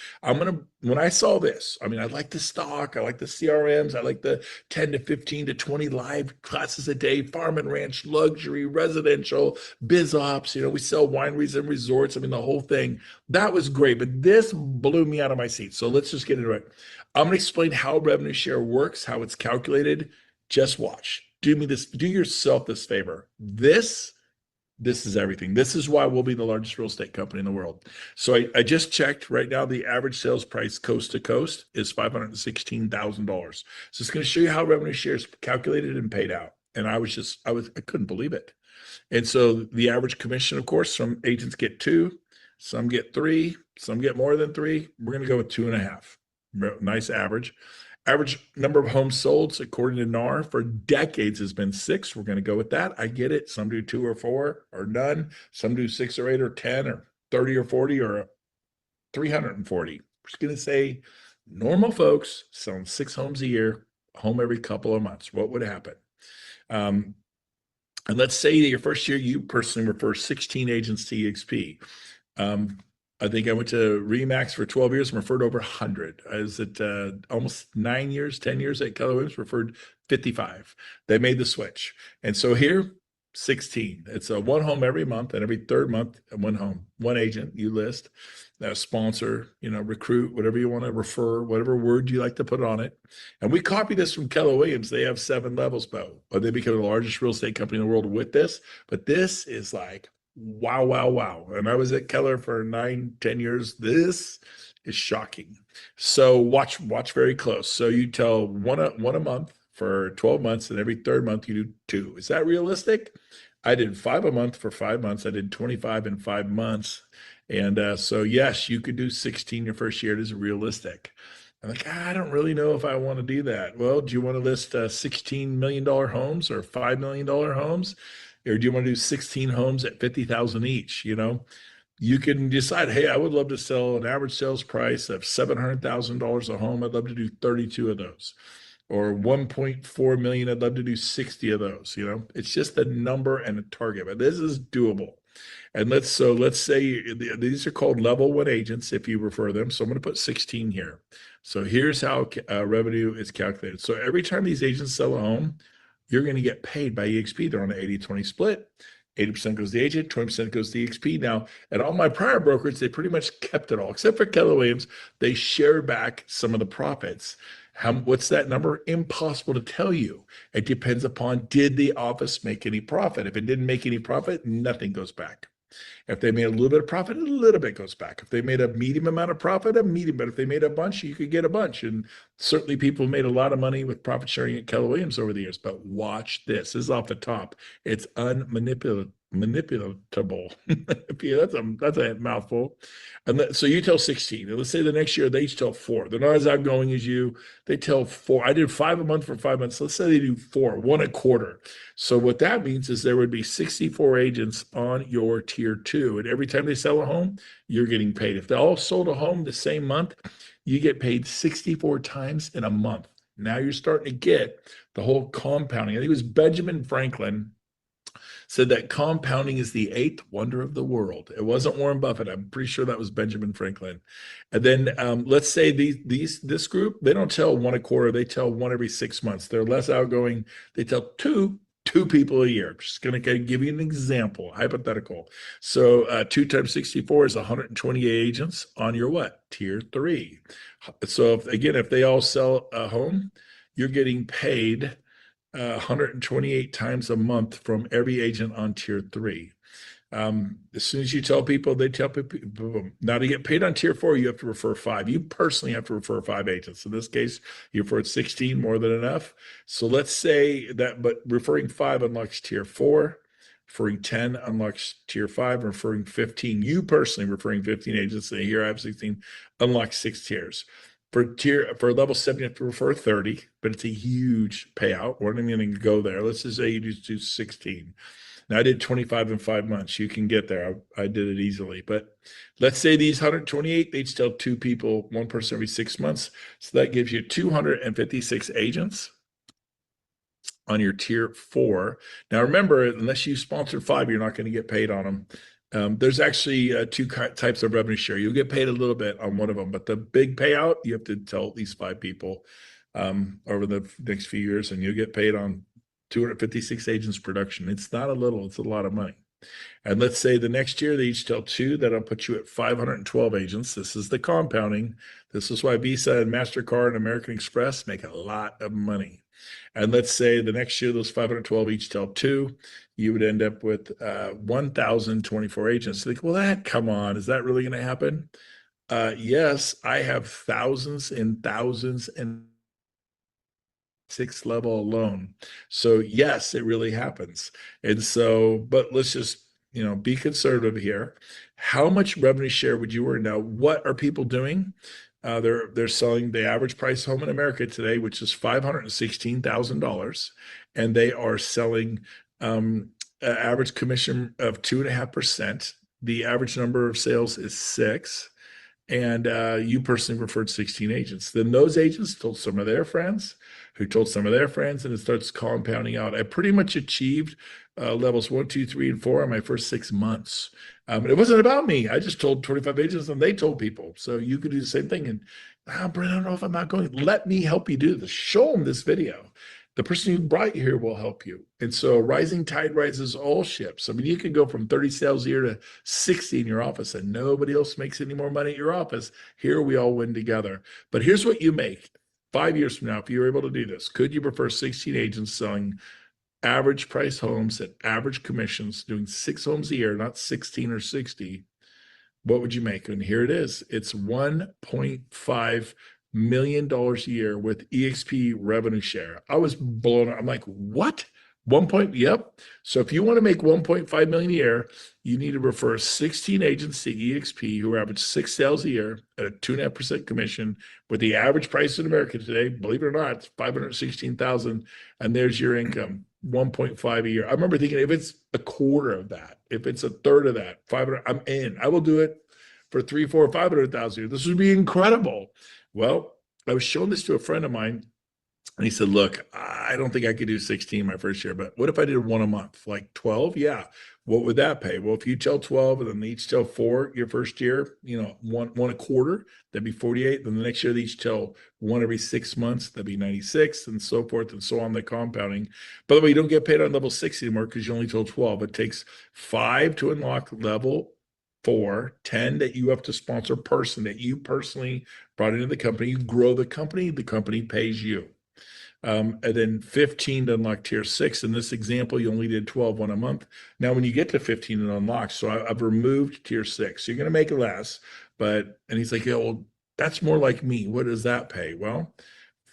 When I saw this, I like the stock, I like the CRMs, I like the 10 to 15 to 20 live classes a day, farm and ranch, luxury, residential, biz ops. We sell wineries and resorts. The whole thing. That was great, but this blew me out of my seat. So let's just get into it. I'm going to explain how revenue share works, how it's calculated. Just watch. Do yourself this favor. This is everything. This is why we'll be the largest real estate company in the world. So I just checked right now, the average sales price coast to coast is $516,000. So it's going to show you how revenue share is calculated and paid out. And I couldn't believe it. And so the average commission, of course, some agents get 2, some get 3, some get more than 3. We're going to go with 2.5. Nice average. Average number of homes sold, according to NAR, for decades has been 6. We're going to go with that. I get it. Some do 2 or 4 or none. Some do 6 or 8 or 10 or 30 or 40 or 340. We're just going to say normal folks selling 6 homes a year, a home every couple of months. What would happen? And let's say that your first year, you personally refer 16 agents to EXP. I think I went to Remax for 12 years and referred over 100. I was at almost 9 years, 10 years at Keller Williams, referred 55. They made the switch. And so here, 16. It's a 1 home every month, and every 3rd month, 1 home, 1 agent you list, sponsor, recruit, whatever you want to refer, whatever word you like to put on it. And we copy this from Keller Williams. They have 7 levels, but they become the largest real estate company in the world with this. But this is like, wow, wow, wow. And I was at Keller for 9, 10 years. This is shocking. So watch very close. So you tell one a month for 12 months, and every 3rd month you do 2. Is that realistic? I did 5 a month for 5 months. I did 25 in 5 months. And so yes, you could do 16 your first year. It is realistic. I'm like, I don't really know if I want to do that. Well, do you want to list $16 million homes or $5 million homes? Or do you want to do 16 homes at 50,000 each? You can decide, hey, I would love to sell an average sales price of $700,000 a home. I'd love to do 32 of those. Or 1.4 million, I'd love to do 60 of those. It's just a number and a target, but this is doable. And let's say these are called level 1 agents if you refer them. So I'm going to put 16 here. So here's how revenue is calculated. So every time these agents sell a home, you're going to get paid by EXP. They're on an 80-20 split. 80% goes to the agent, 20% goes to EXP. Now, at all my prior brokers, they pretty much kept it all, except for Keller Williams. They share back some of the profits. What's that number? Impossible to tell you. It depends upon, did the office make any profit? If it didn't make any profit, nothing goes back. If they made a little bit of profit, a little bit goes back. If they made a medium amount of profit, a medium. But if they made a bunch, you could get a bunch. And certainly people made a lot of money with profit sharing at Keller Williams over the years. But watch this. This is off the top. It's unmanipulatable. That's a mouthful. And so you tell 16. And let's say the next year they each tell 4. They're not as outgoing as you. They tell 4. I did 5 a month for 5 months. Let's say they do 4, 1 a quarter. So what that means is there would be 64 agents on your tier 2. And every time they sell a home, you're getting paid. If they all sold a home the same month, you get paid 64 times in a month. Now you're starting to get the whole compounding. I think it was Benjamin Franklin said that compounding is the 8th wonder of the world. It wasn't Warren Buffett. I'm pretty sure that was Benjamin Franklin. And then let's say this group, they don't tell 1 a quarter. They tell 1 every 6 months. They're less outgoing. They tell two people a year. I'm just going to give you an example, hypothetical. So 2 times 64 is 128 agents on your what? Tier 3. So if they all sell a home, you're getting paid 128 times a month from every agent on tier 3. As soon as you tell people, they tell people. Now to get paid on tier 4, you have to refer 5. You personally have to refer 5 agents. In this case, you referred 16, more than enough. So let's say that, but referring 5 unlocks tier 4, referring 10 unlocks tier 5, referring 15, you personally referring 15 agents, say here I have 16, unlocks 6 tiers. For level 7, you have to refer 30, but it's a huge payout. We're not even going to go there. Let's just say you just do 16. Now I did 25 in 5 months. You can get there. I did it easily. But let's say these 128, they each tell 2 people, 1 person every 6 months. So that gives you 256 agents on your tier 4. Now remember, unless you sponsored 5, you're not going to get paid on them. There's actually 2 types of revenue share. You'll get paid a little bit on one of them, but the big payout, you have to tell at least 5 people over the next few years, and you'll get paid on 256 agents production. It's not a little, it's a lot of money. And let's say the next year they each tell 2, that'll put you at 512 agents. This is the compounding. This is why Visa and MasterCard and American Express make a lot of money. And let's say the next year, those 512 each tell 2, you would end up with 1,024 agents. Think, well, come on, is that really going to happen? Yes, I have thousands and thousands and 6th level alone. So yes, it really happens. And so, but let's just, be conservative here. How much revenue share would you earn? Now, what are people doing? They're selling the average price home in America today, which is $516,000, and they are selling an average commission of 2.5%. The average number of sales is 6, and you personally referred 16 agents. Then those agents told some of their friends, who told some of their friends, and it starts compounding out. I pretty much achieved levels 1, 2, 3, and 4 in my first 6 months. It wasn't about me. I just told 25 agents and they told people. So you could do the same thing. And Brent, I don't know if I'm not going. Let me help you do this. Show them this video. The person who brought you here will help you. And so rising tide rises all ships. I mean, you can go from 30 sales a year to 60 in your office and nobody else makes any more money at your office. Here we all win together. But here's what you make 5 years from now. If you're able to do this, could you prefer 16 agents selling average price homes at average commissions, doing 6 homes a year, not 16 or 60? What would you make? And here it is. It's $1.5 million a year with EXP revenue share. I was blown up. I'm like, what? Yep. So if you want to make 1.5 million a year, you need to refer 16 agents to EXP who average 6 sales a year at a 2.5% commission with the average price in America today. Believe it or not, it's 516,000. And there's your income, 1.5 a year. I remember thinking, if it's a quarter of that, if it's a third of that, 500, I'm in. I will do it for 3, 4, 500,000 a year. This would be incredible. Well, I was showing this to a friend of mine, And he said, look, I don't think I could do 16 my first year, but what if I did one a month? Like 12? Yeah. What would that pay? Well, if you tell 12 and then they each tell four your first year, one a quarter, that'd be 48. Then the next year they each tell one every 6 months, that'd be 96, and so forth and so on, the compounding. By the way, you don't get paid on level 6 anymore because you only told 12. It takes 5 to unlock level 4, 10 that you have to sponsor person that you personally brought into the company. You grow the company pays you. And then 15 to unlock tier 6. In this example, you only did 12 one a month. Now, when you get to 15, it unlocks. So I've removed tier 6. So you're going to make it less. And he's like, yeah, well, that's more like me. What does that pay? Well,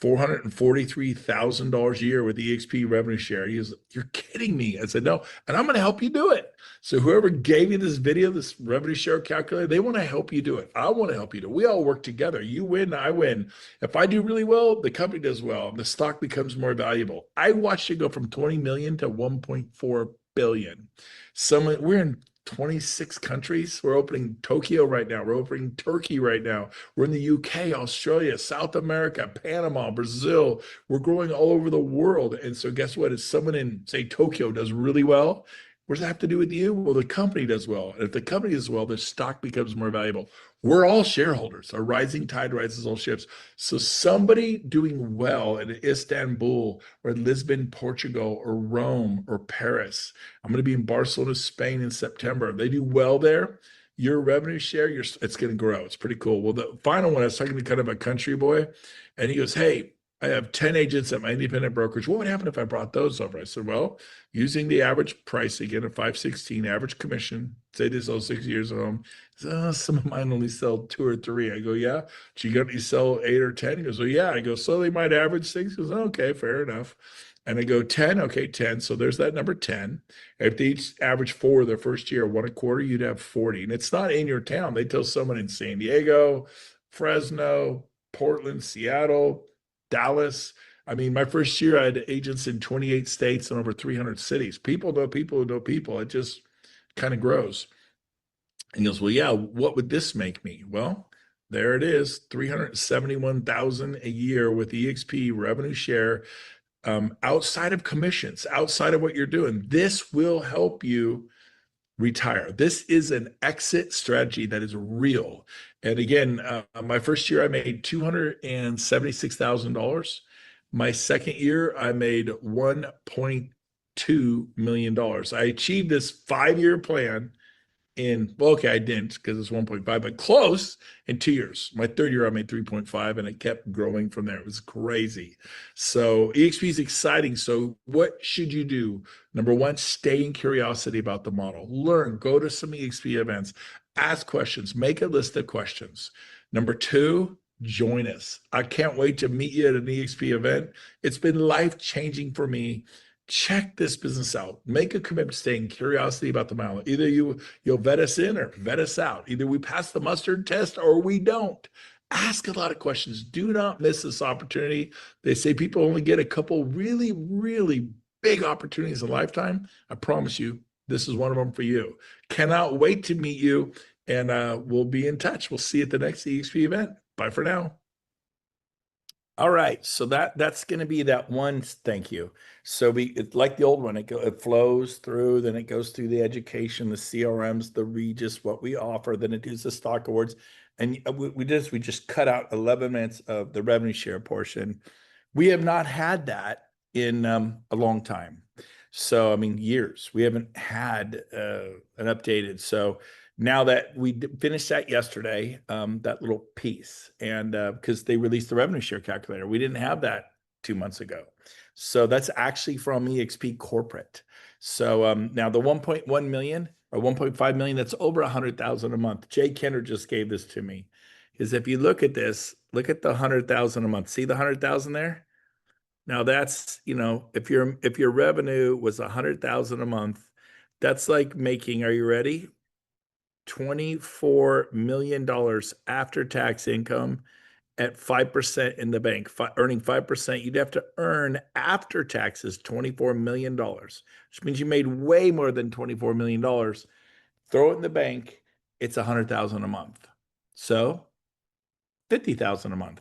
$443,000 a year with EXP revenue share. He was, you're kidding me. I said, no, and I'm going to help you do it. So whoever gave you this video, this revenue share calculator, they want to help you do it. I want to help you do it. We all work together. You win, I win. If I do really well, the company does well, and the stock becomes more valuable. I watched it go from 20 million to 1.4 billion. We're in 26 countries. We're opening Tokyo right now. We're opening Turkey right now. We're in the UK, Australia, South America, Panama, Brazil. We're growing all over the world. And so guess what? If someone in, say, Tokyo does really well, what does that have to do with you? Well, the company does well. And if the company does well, the stock becomes more valuable. We're all shareholders. A rising tide rises all ships. So somebody doing well in Istanbul or Lisbon, Portugal, or Rome or Paris. I'm going to be in Barcelona, Spain in September. If they do well there, your revenue share, it's going to grow. It's pretty cool. Well, the final one, I was talking to kind of a country boy, and he goes, hey, I have 10 agents at my independent brokerage. What would happen if I brought those over? I said, well, using the average price again of 516 average commission, say this all 6 years at home. Said, some of mine only sell 2 or 3. I go, yeah. So you sell 8 or 10? He goes, well, yeah. I go, so they might average 6. He goes, okay, fair enough. And I go 10, okay, 10. So there's that number 10. If they each average 4 their first year, one a quarter, you'd have 40. And it's not in your town. They tell someone in San Diego, Fresno, Portland, Seattle, Dallas. I mean, my first year, I had agents in 28 states and over 300 cities. People know people who know people. It just kind of grows. And he goes, well, yeah, what would this make me? Well, there it is, 371,000 a year with EXP revenue share, outside of commissions, outside of what you're doing. This will help you retire. This is an exit strategy that is real. And again, my first year I made $276,000. My second year I made $1.2 million. I achieved this 5-year plan well, okay, I didn't because it's 1.5, but close in 2 years. My third year, I made 3.5, and it kept growing from there. It was crazy. So EXP is exciting. So what should you do? Number one, stay in curiosity about the model. Learn, go to some EXP events, ask questions, make a list of questions. Number two, join us. I can't wait to meet you at an EXP event. It's been life-changing for me. Check this business out. Make a commitment, stay in curiosity about the model. Either you'll vet us in or vet us out. Either we pass the mustard test or we don't. Ask a lot of questions. Do not miss this opportunity. They say people only get a couple really, really big opportunities in a lifetime. I promise you, this is one of them for you. Cannot wait to meet you, and we'll be in touch. We'll see you at the next EXP event. Bye for now. All right, so that's going to be that one. Thank you. So like the old one, it flows through, then it goes through the education, the CRMs, the Regis, what we offer, then it is the stock awards, and we just cut out 11 minutes of the revenue share portion. We have not had that in a long time. So I mean, years. We haven't had an updated. So now that we finished that yesterday, that little piece, and because they released the revenue share calculator, we didn't have that 2 months ago. So that's actually from EXP Corporate. So now the 1.1 million or 1.5 million, that's over 100,000 a month. Jay Kenner just gave this to me. Is if you look at this, look at the 100,000 a month. See the 100,000 there? Now that's, if your revenue was 100,000 a month, that's like making, are you ready? $24 million after tax income at 5% in the bank, earning 5%. You'd have to earn after taxes $24 million, which means you made way more than $24 million. Throw it in the bank, it's 100,000 a month. So 50,000 a month.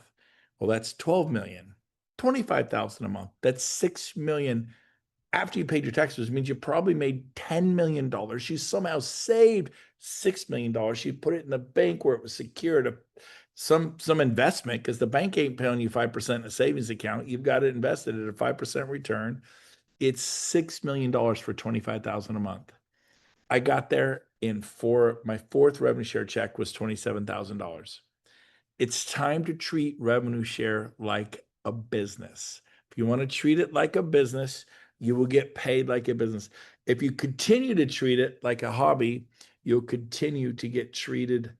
Well, that's 12 million. 25,000 a month. That's 6 million after you paid your taxes. Means you probably made $10 million. You somehow saved $6 million. You put it in the bank where it was secured, some investment, because the bank ain't paying you 5% in a savings account. You've got it invested at a 5% return. It's $6 million for 25,000 a month. I got there in my fourth revenue share check was $27,000. It's time to treat revenue share like a business. If you want to treat it like a business, you will get paid like a business. If you continue to treat it like a hobby, you'll continue to get treated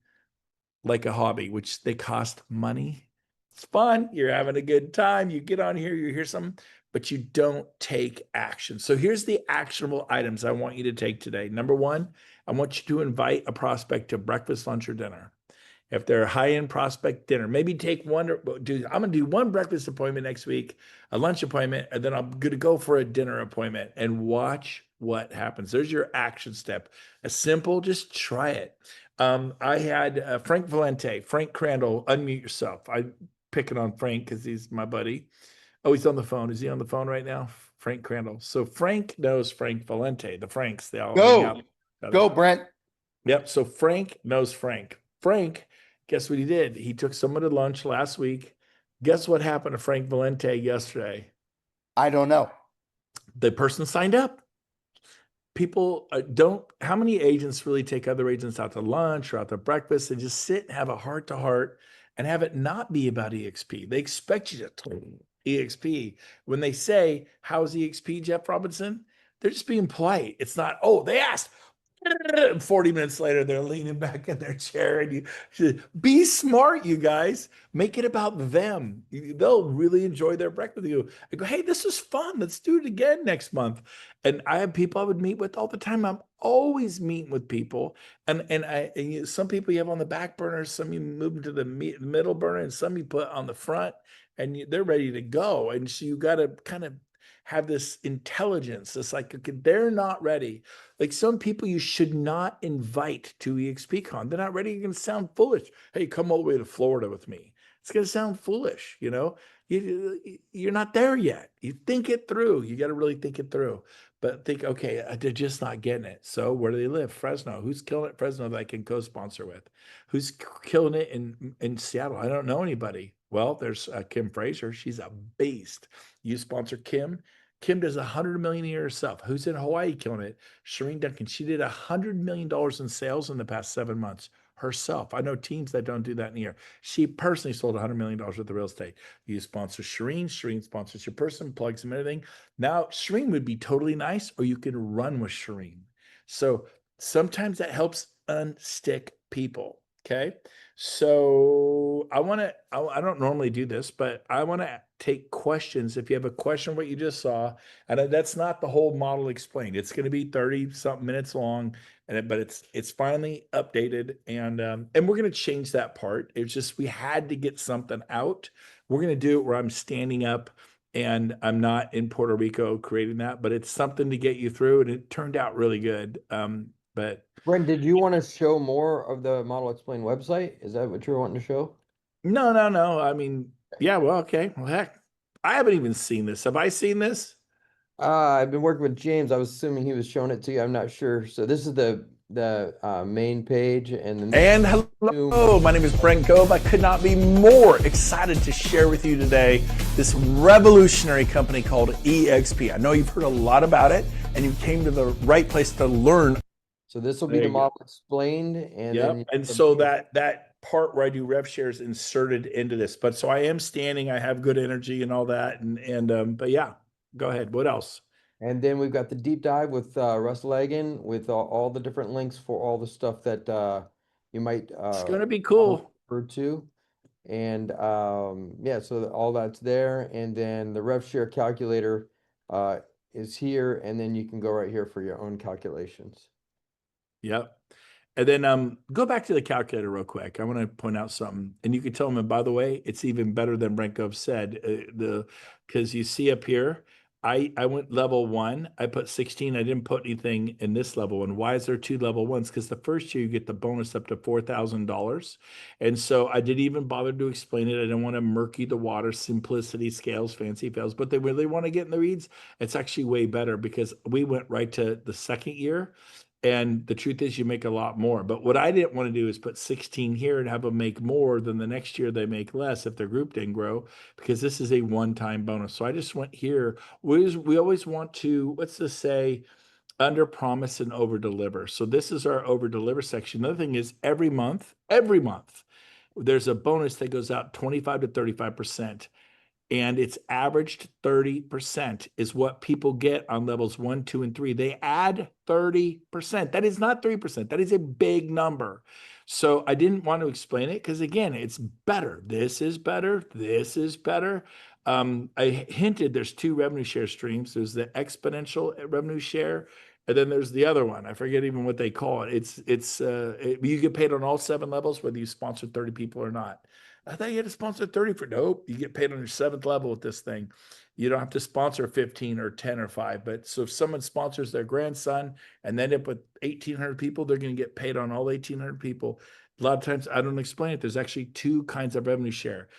like a hobby, which they cost money. It's fun. You're having a good time. You get on here, you hear something, but you don't take action. So here's the actionable items I want you to take today. Number one, I want you to invite a prospect to breakfast, lunch, or dinner. If they're a high-end prospect, dinner, maybe take one. I'm going to do one breakfast appointment next week, a lunch appointment, and then I'm going to go for a dinner appointment and watch what happens. There's your action step. A simple, just try it. I had Frank Valente, Frank Crandall, unmute yourself. I'm picking on Frank because he's my buddy. Oh, he's on the phone. Is he on the phone right now? Frank Crandall. So Frank knows Frank Valente. The Franks, they all hang out. Go, Brent. Yep. So Frank knows Frank. Frank, guess what he did? He took someone to lunch last week. Guess what happened to Frank Valente yesterday? I don't know. The person signed up. People how many agents really take other agents out to lunch or out to breakfast and just sit and have a heart to heart and have it not be about EXP? They expect you to talk EXP. When they say, how's EXP, Jeff Robinson? They're just being polite. It's not, oh, they asked. 40 minutes later, they're leaning back in their chair, and you should be smart, you guys. Make it about them. They'll really enjoy their breakfast with you. I go, hey, this was fun. Let's do it again next month. And I have people I would meet with all the time. I'm always meeting with people. Some people you have on the back burner, some you move to the middle burner, and some you put on the front, and they're ready to go. And so you got to kind of have this intelligence. It's like, okay, they're not ready. Like some people you should not invite to EXPCon. They're not ready. You're going to sound foolish. Hey, come all the way to Florida with me. It's going to sound foolish, you know? You're not there yet. You think it through. You got to really think it through. But think, okay, they're just not getting it. So where do they live? Fresno. Who's killing it? Fresno that I can co-sponsor with. Who's killing it in Seattle? I don't know anybody. Well, there's Kim Fraser. She's a beast. You sponsor Kim. Kim does 100 million a year herself. Who's in Hawaii killing it? Shireen Duncan. She did $100 million in sales in the past 7 months herself. I know teams that don't do that in a year. She personally sold $100 million worth of real estate. You sponsor Shireen. Shireen sponsors your person, plugs them in everything. Now, Shireen would be totally nice, or you can run with Shireen. So sometimes that helps unstick people. Okay. So I don't normally do this, but I want to take questions. If you have a question, what you just saw, and that's not the whole model explained. It's going to be 30 something minutes long, but it's finally updated, and we're going to change that part. It's just, we had to get something out. We're going to do it where I'm standing up and I'm not in Puerto Rico creating that, but it's something to get you through, and it turned out really good. But Brent, did you want to show more of the Model Explain website? Is that what you were wanting to show? no. I mean, yeah, well, okay. Well, heck, I haven't even seen this. Have I seen this? I've been working with James. I was assuming he was showing it to you. I'm not sure. So this is the main page, and then And hello, my name is Brent Gove. I could not be more excited to share with you today this revolutionary company called EXP. I know you've heard a lot about it, and you came to the right place to learn. so this will be There the you go. model explained, and Yep. then And so that part where I do rev shares inserted into this. But so I am standing, I have good energy and all that. But yeah, go ahead. What else? and then we've got the deep dive with Russ Lagan with all the different links for all the stuff that you might It's gonna be cool. refer to. And yeah, so all that's there. And then the rev share calculator is here, and then you can go right here for your own calculations. Yep. And then go back to the calculator real quick. I want to point out something, and you can tell them. And by the way, it's even better than Brent Gove said. Because you see up here, I went level one. I put 16. I didn't put anything in this level one. Why is there two level ones? Because the first year you get the bonus up to $4,000. And so I didn't even bother to explain it. I didn't want to murky the water, simplicity, scales, fancy fails, but they really want to get in the reads. It's actually way better because we went right to the second year. And the truth is, you make a lot more. But what I didn't want to do is put 16 here and have them make more than the next year they make less if their group didn't grow, because this is a one-time bonus. So I just went here. We always want to, what's this say? Under promise and over deliver. So this is our over deliver section. Another thing is every month, there's a bonus that goes out 25 to 35%. And it's averaged 30% is what people get on levels 1, 2, and 3. They add 30%. That is not 3%. That is a big number. So I didn't want to explain it because, again, it's better. This is better. This is better. I hinted there's two revenue share streams. There's the exponential revenue share, and then there's the other one. I forget even what they call it. You get paid on all 7 levels, whether you sponsor 30 people or not. I thought you had to sponsor 30 for nope. You get paid on your 7th level with this thing. You don't have to sponsor 15 or 10 or 5. But so if someone sponsors their grandson and then up with 1,800 people, they're going to get paid on all 1,800 people. A lot of times I don't explain it. There's actually 2 kinds of revenue share.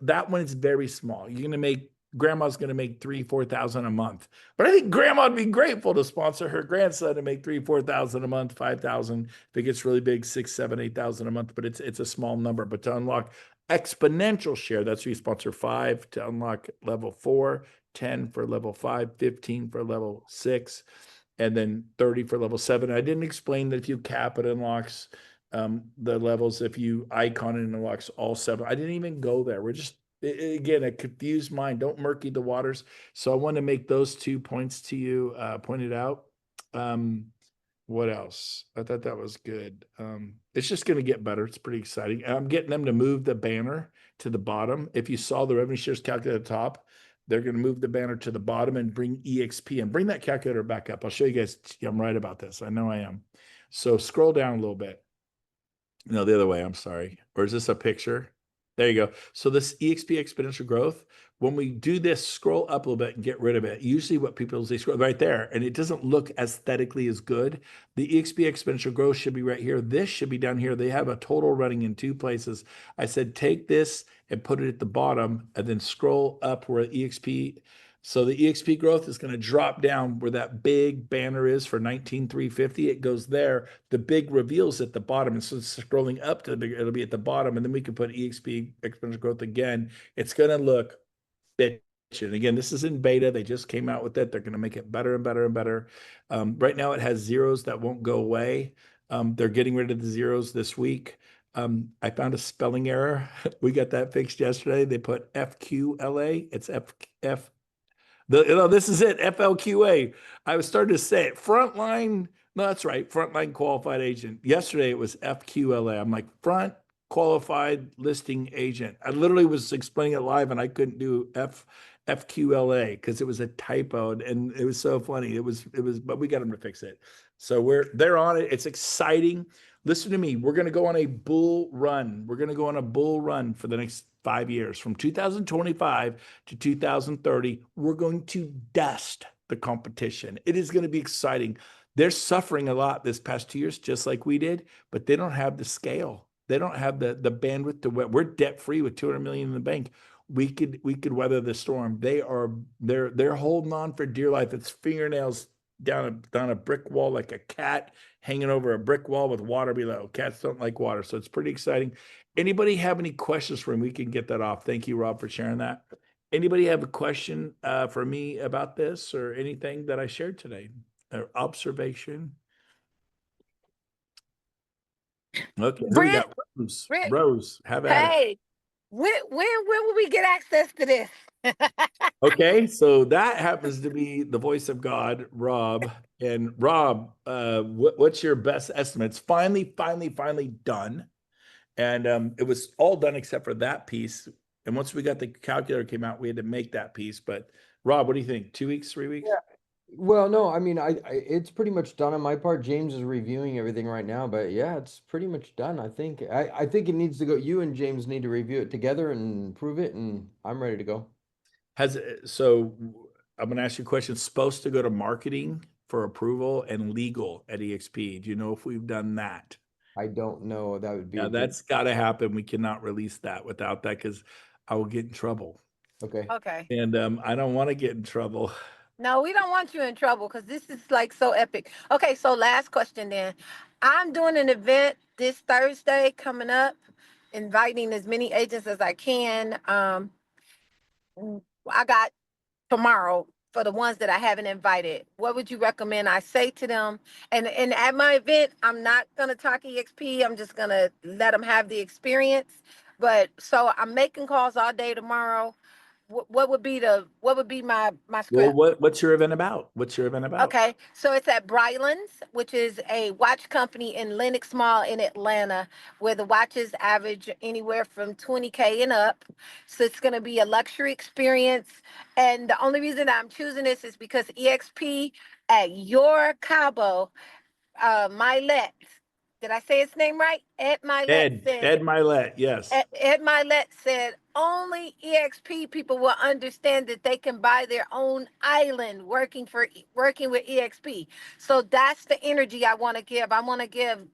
That one is very small. Grandma's going to make 3,000-4,000 a month. But I think grandma would be grateful to sponsor her grandson to make 3,000-4,000 a month, 5,000. If it gets really big, 6,000, 7,000, 8,000 a month. But it's a small number. But to unlock exponential share, that's where you sponsor 5 to unlock level 4, 10 for level 5, 15 for level 6, and then 30 for level 7. I didn't explain that if you cap it unlocks the levels, if you icon it unlocks all 7. I didn't even go there. We're just, again, a confused mind. Don't murky the waters. So I want to make those 2 points to you, pointed out. What else? I thought that was good. It's just going to get better. It's pretty exciting. And I'm getting them to move the banner to the bottom. If you saw the revenue shares calculator at the top, they're going to move the banner to the bottom and bring EXP and bring that calculator back up. I'll show you guys. I'm right about this. I know I am. So scroll down a little bit. No, the other way. I'm sorry. Or is this a picture? There you go. So this EXP exponential growth, when we do this, scroll up a little bit and get rid of it. Usually what people say, scroll right there, and it doesn't look aesthetically as good. The EXP exponential growth should be right here. This should be down here. They have a total running in 2 places. I said, take this and put it at the bottom and then scroll up where EXP. So the EXP growth is going to drop down where that big banner is for 19,350. It goes there. The big reveals at the bottom. And so it's scrolling up to the big, it'll be at the bottom. And then we can put EXP exponential growth again. It's going to look bitchin'. Again, this is in beta. They just came out with it. They're going to make it better and better and better. Right now it has zeros that won't go away. They're getting rid of the zeros this week. I found a spelling error. We got that fixed yesterday. They put FQLA. It's this is it, FLQA. I was starting to say it. Frontline, no, that's right, frontline qualified agent. Yesterday it was FQLA. I'm like, front qualified listing agent. I literally was explaining it live and I couldn't do FQLA because it was a typo and it was so funny. But we got them to fix it. So they're on it. It's exciting. Listen to me. We're going to go on a bull run. We're going to go on a bull run for the next 5 years. From 2025 to 2030, we're going to dust the competition. It is going to be exciting. They're suffering a lot this past 2 years, just like we did, but they don't have the scale. They don't have the bandwidth to we're debt free with 200 million in the bank. We could weather the storm. They're holding on for dear life. It's fingernails down a brick wall like a cat hanging over a brick wall with water below. Cats don't like water, so it's pretty exciting. Anybody have any questions for me? We can get that off. Thank you, Rob, for sharing that. Anybody have a question for me about this or anything that I shared today? Or observation? Okay, here we Brent, got Rose. Brent, Rose, have at it. hey, when will we get access to this? Okay, so that happens to be the voice of God, Rob. And Rob, what's your best estimates? Finally done. And it was all done except for that piece. And once we got the calculator came out, we had to make that piece. But Rob, what do you think? 2 weeks, 3 weeks? Yeah. Well, no, I mean, it's pretty much done on my part. James is reviewing everything right now, but yeah, it's pretty much done. I think it needs to go. You and James need to review it together and prove it, and I'm ready to go. So I'm going to ask you a question. It's supposed to go to marketing for approval and legal at EXP. Do you know if we've done that? I don't know. That would be Yeah, a good, that's got to happen. We cannot release that without that because I will get in trouble. okay. Okay. And I don't want to get in trouble. No, we don't want you in trouble because this is like so epic. Okay, so last question then. I'm doing an event this Thursday coming up, inviting as many agents as I can. I got tomorrow for the ones that I haven't invited. What would you recommend I say to them? And at my event, I'm not gonna talk EXP. I'm just gonna let them have the experience. But so I'm making calls all day tomorrow. What would be my Well, script? what's your event about? What's your event about? Okay, so it's at Bryland's, which is a watch company in Lenox Mall in Atlanta, where the watches average anywhere from 20K and up. So it's going to be a luxury experience. And the only reason I'm choosing this is because EXP at your Cabo, Milet, did I say his name right? Ed Milet said, Ed Milet, yes. Ed Milet said only EXP people will understand that they can buy their own island working with EXP. So that's the energy I want to give. I want to give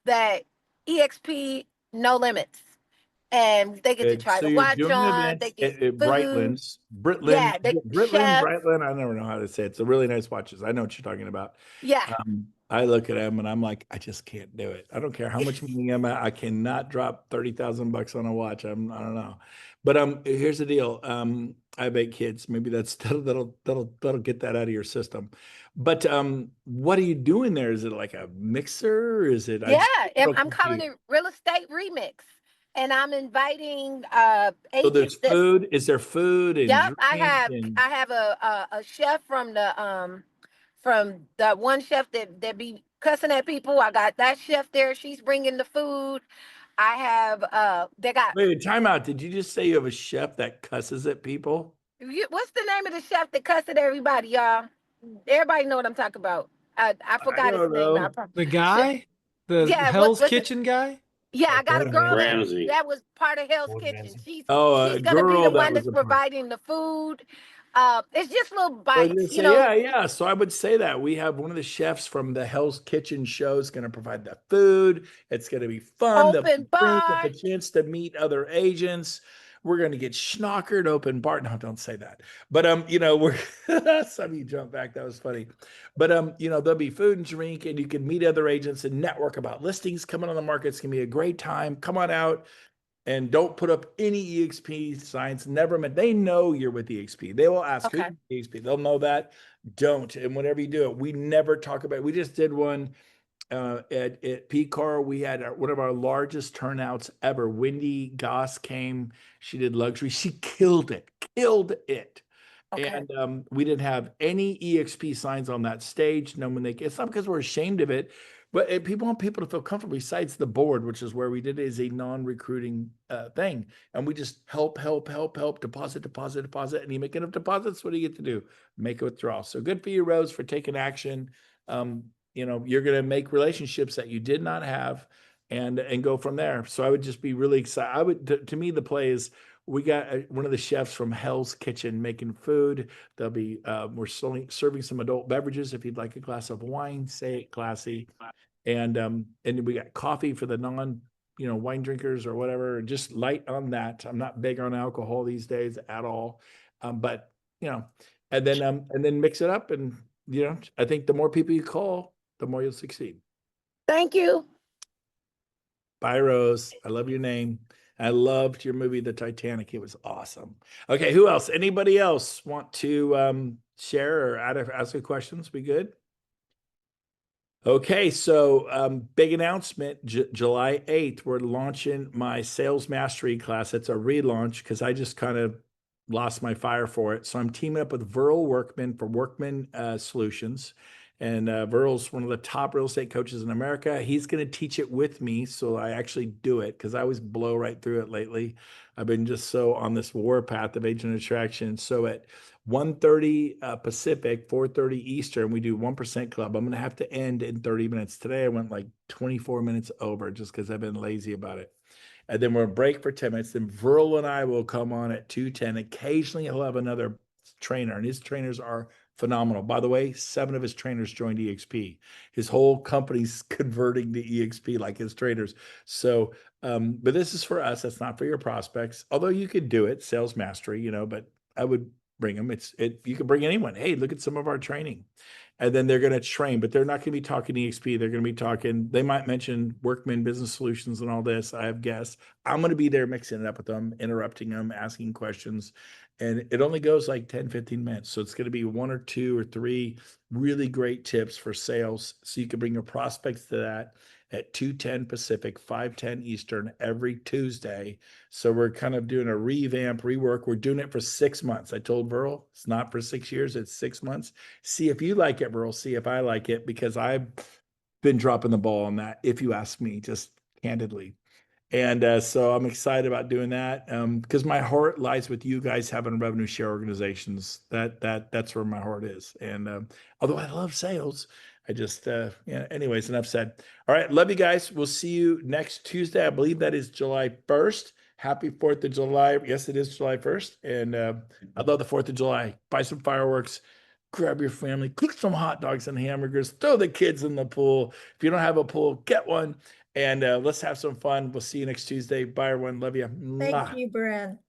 that EXP no limits, and they get to Good. try So the you're watch doing an on. event They get at food. Britland, Yeah, the Britland, chef. Brightland. I never know how to say it. It's a really nice watches. I know what you're talking about. Yeah. I look at them and I'm like, I just can't do it. I don't care how much money I'm at. I cannot drop 30,000 bucks on a watch. I don't know. But here's the deal. I have 8 kids. Maybe that's that'll get that out of your system. But what are you doing there? Is it like a mixer? Is it I Yeah, just so I'm calling confused. it Real Estate Remix, and I'm inviting So there's agents that. food. Is there food and Yep, I drink have and I have a chef from the one chef that be cussing at people. I got that chef there. She's bringing the food. I have they got wait, time out. Did you just say you have a chef that cusses at people? what's the name of the chef that cuss at everybody, y'all? Everybody know what I'm talking about. I I forgot his don't name. know. The Chef, guy, the yeah, Hell's what's it? Kitchen guy. Yeah, I got a Gordon girl Ramsay. Ramsey. that was part of Hell's Gordon Kitchen. Ramsay. Oh, a She's gonna be the girl that one was that's a part. providing the food. It's just little I was gonna bites, you say, know. yeah, yeah. So I would say that we have one of the chefs from the Hell's Kitchen show is going to provide the food. It's going to be fun. The Open drink, with bar. a chance to meet other agents. We're going to get schnockered, open bar. No, don't say that. But we're some of you jump back. That was funny. But there'll be food and drink, and you can meet other agents and network about listings coming on the market. It's gonna be a great time. Come on out. And don't put up any EXP signs. Never meant they know you're with EXP. They will ask who's Okay. EXP. They'll know that. Don't. And whenever you do it, we never talk about it. We just did one at PCAR. We had one of our largest turnouts ever. Wendy Goss came. She did luxury. She killed it. Killed it. Okay. And we didn't have any EXP signs on that stage. No one it's not because we're ashamed of it, but people want people to feel comfortable. Besides the board, which is where we did it as a non-recruiting thing, and we just help, deposit, deposit, deposit, and you make enough deposits. What do you get to do? Make a withdrawal. So good for you, Rose, for taking action. You're going to make relationships that you did not have, and go from there. So I would just be really excited. I would to me the play is we got one of the chefs from Hell's Kitchen making food. They'll be we're serving some adult beverages. If you'd like a glass of wine, say it classy. And we got coffee for the non wine drinkers or whatever. Just light on that. I'm not big on alcohol these days at all. But and then mix it up, and I think the more people you call, the more you'll succeed. Thank you. Bye, Rose. I love your name. I loved your movie, The Titanic. It was awesome. Okay, who else? Anybody else want to share or ask a questions? We good? Okay, so big announcement, July 8th, we're launching my sales mastery class. It's a relaunch because I just kind of lost my fire for it. So I'm teaming up with Verl Workman for Workman Solutions. And Verl's one of the top real estate coaches in America. He's going to teach it with me. So I actually do it because I always blow right through it lately. I've been just so on this warpath of agent attraction. So at 1:30 Pacific, 4:30 Eastern, we do 1% Club. I'm going to have to end in 30 minutes. Today I went like 24 minutes over just because I've been lazy about it. And then we'll break for 10 minutes. Then Verl and I will come on at 2:10. Occasionally he'll have another trainer, and his trainers are phenomenal. By the way, 7 of his trainers joined EXP. His whole company's converting to EXP like his trainers. So, but this is for us. That's not for your prospects. Although you could do it, sales mastery, you know, but I would bring them. You can bring anyone. Hey, look at some of our training. And then they're going to train, but they're not going to be talking EXP. They're going to be talking, they might mention Workman Business Solutions and all this. I have guests. I'm going to be there mixing it up with them, interrupting them, asking questions. And it only goes like 10, 15 minutes. So it's going to be 1 or 2 or 3 really great tips for sales. So you can bring your prospects to that at 2:10 Pacific, 5:10 Eastern every Tuesday. So we're kind of doing a revamp, rework. We're doing it for 6 months. I told Burl it's not for 6 years, it's 6 months. See if you like it, Burl. See if I like it, because I've been dropping the ball on that, if you ask me, just candidly. And so I'm excited about doing that, because my heart lies with you guys having revenue share organizations. That's where my heart is. And although I love sales, I just yeah. Anyways, enough said. All right, love you guys. We'll see you next Tuesday. I believe that is July 1st. Happy 4th of July. Yes, it is July 1st. And I love the 4th of July. Buy some fireworks. Grab your family, cook some hot dogs and hamburgers, throw the kids in the pool. If you don't have a pool, get one. And let's have some fun. We'll see you next Tuesday. Bye, everyone. Love you. Thank you, Brent.